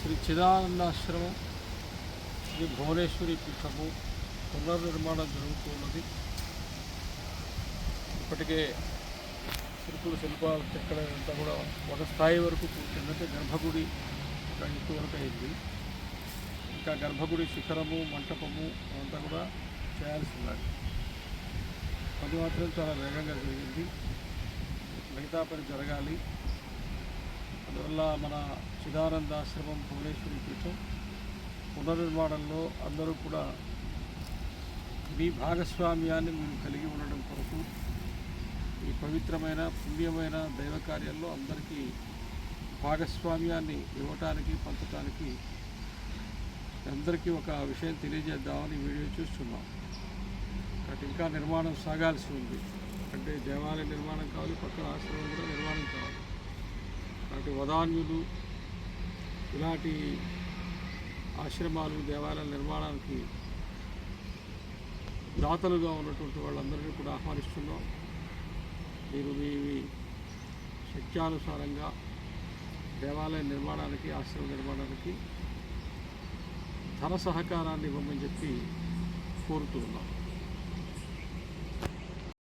శ్రీ చిదానందాశ్రమం శ్రీ భువనేశ్వరి పీఠము పునర్నిర్మాణం జరుగుతున్నది. ఇప్పటికే శిల్పాలు చెక్కడం అంతా కూడా ఒక స్థాయి వరకు పూర్తిందంటే గర్భగుడి ఒక ఎత్తు వరకు అయింది. ఇంకా గర్భగుడి శిఖరము మంటపము అంతా కూడా చేయాల్సి ఉన్నది. అది మాత్రం చాలా వేగంగా జరిగింది. మిగతా పని జరగాలి. అందువల్ల మన చిదానందాశ్రమం భువనేశ్వరి పీఠం పునర్నిర్మాణంలో అందరూ కూడా మీ భాగస్వామ్యాన్ని మీరు కలిగి ఉండడం కొరకు ఈ పవిత్రమైన పుణ్యమైన దైవ కార్యాల్లో అందరికీ భాగస్వామ్యాన్ని ఇవ్వటానికి పంచడానికి అందరికీ ఒక విషయం తెలియజేద్దామని వీడియో చూస్తున్నాం. కాబట్టి ఇంకా నిర్మాణం సాగాల్సి ఉంది. అంటే దేవాలయ నిర్మాణం కావాలి, పక్కన ఆశ్రమం కూడా నిర్మాణం కావాలి. కాబట్టి వదాన్యులు ఇలాంటి ఆశ్రమాలు దేవాలయాల నిర్మాణానికి దాతలుగా ఉన్నటువంటి వాళ్ళందరినీ కూడా ఆహ్వానిస్తున్నాం. మీరు మీ శక్త్యానుసారంగా దేవాలయ నిర్మాణానికి ఆశ్రమ నిర్మాణానికి ధన సహకారాన్ని ఇవ్వమని చెప్పి కోరుతూ ఉన్నాం.